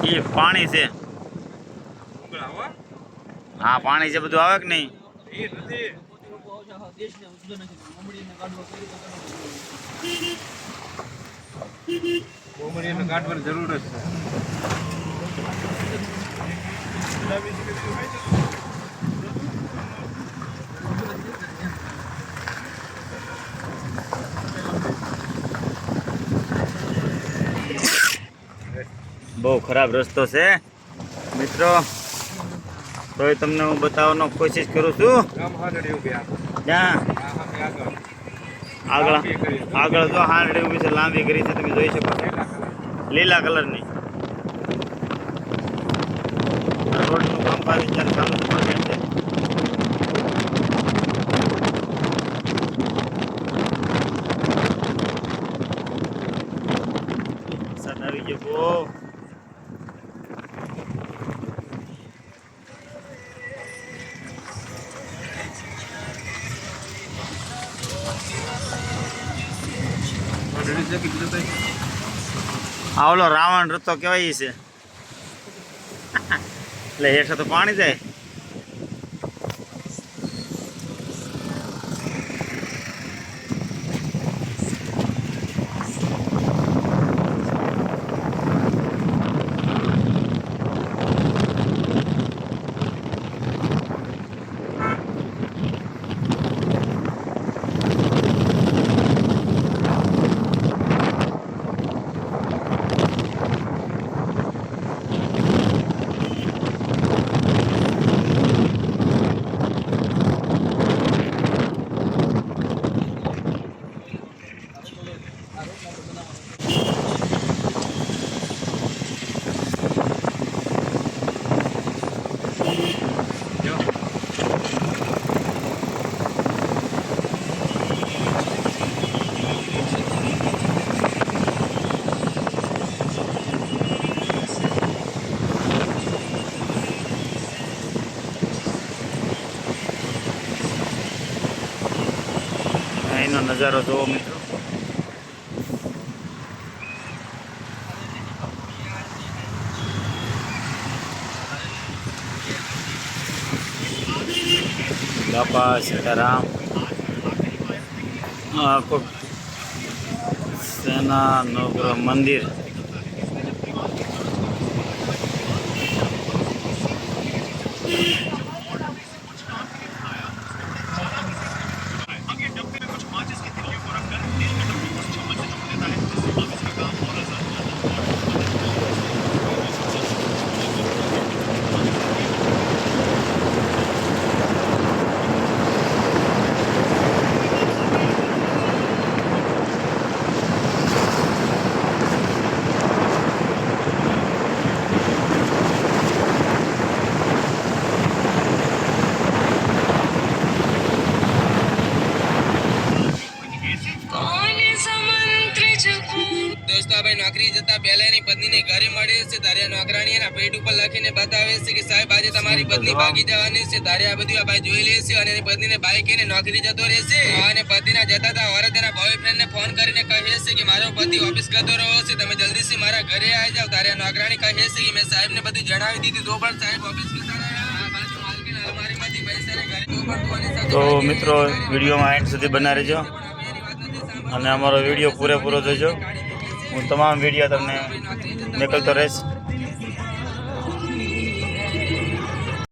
એ પાણી છે. હા પાણી છે બધું આવે કે નહીં? કાઢવાની જરૂર જ છે. બહુ ખરાબ રસ્તો છે મિત્રો, તો તમને હું બતાવવાનો કોશિશ કરું છું. ત્યાં આગળ આગળ તો હાંડડી ઊભી છે, લાંબી કરી છે, તમે જોઈ શકો છો, લીલા કલરની. રોડનું કામ ચાલુ છે. વરસાદ આવી ગયો બહુ. આ ઓલો રાવણ રસ્તો કેવાય છે એટલે હેઠળ તો પાણી જાય. અહીંનો નજારો જોવો મિત્રો. બાપા સીતારામ આખો સેના નવગ્રહ મંદિર. નોકરી જતા પહેલાની પત્નીને ઘરે મળે છે ત્યારે નોકરાણી એના પેટ ઉપર લખીને બતાવે છે કે સાહેબ આજે તમારી પત્ની ભાગી જવાની છે. ત્યારે આ બધું આ ભાઈ જોઈ લે છે અને એની પત્નીને બાઈક એને નોકરી જતો રહેશે અને પતિના જતા હતા ઓરત તેના બોયફ્રેન્ડને ફોન કરીને કહે છે કે મારો પતિ ઓફિસ કરતો રહ્યો છે, તમે જલ્દીથી મારા ઘરે આવી જાવ. ત્યારે નોકરાણી કહે છે કે મેં સાહેબને બધું જણાવી દીધું, તો પણ સાહેબ ઓફિસ કરતા રહ્યા. આ બાજુ માલકીન અલમારીમાંથી પૈસાને ઘરે તો પણ તો મિત્રો વિડીયોમાં એન્ડ સુધી બના રહેજો અને અમારો વિડીયો પૂરેપૂરો જોજો. હું તમામ વિડીયો તમને મોકલતો રહીશ.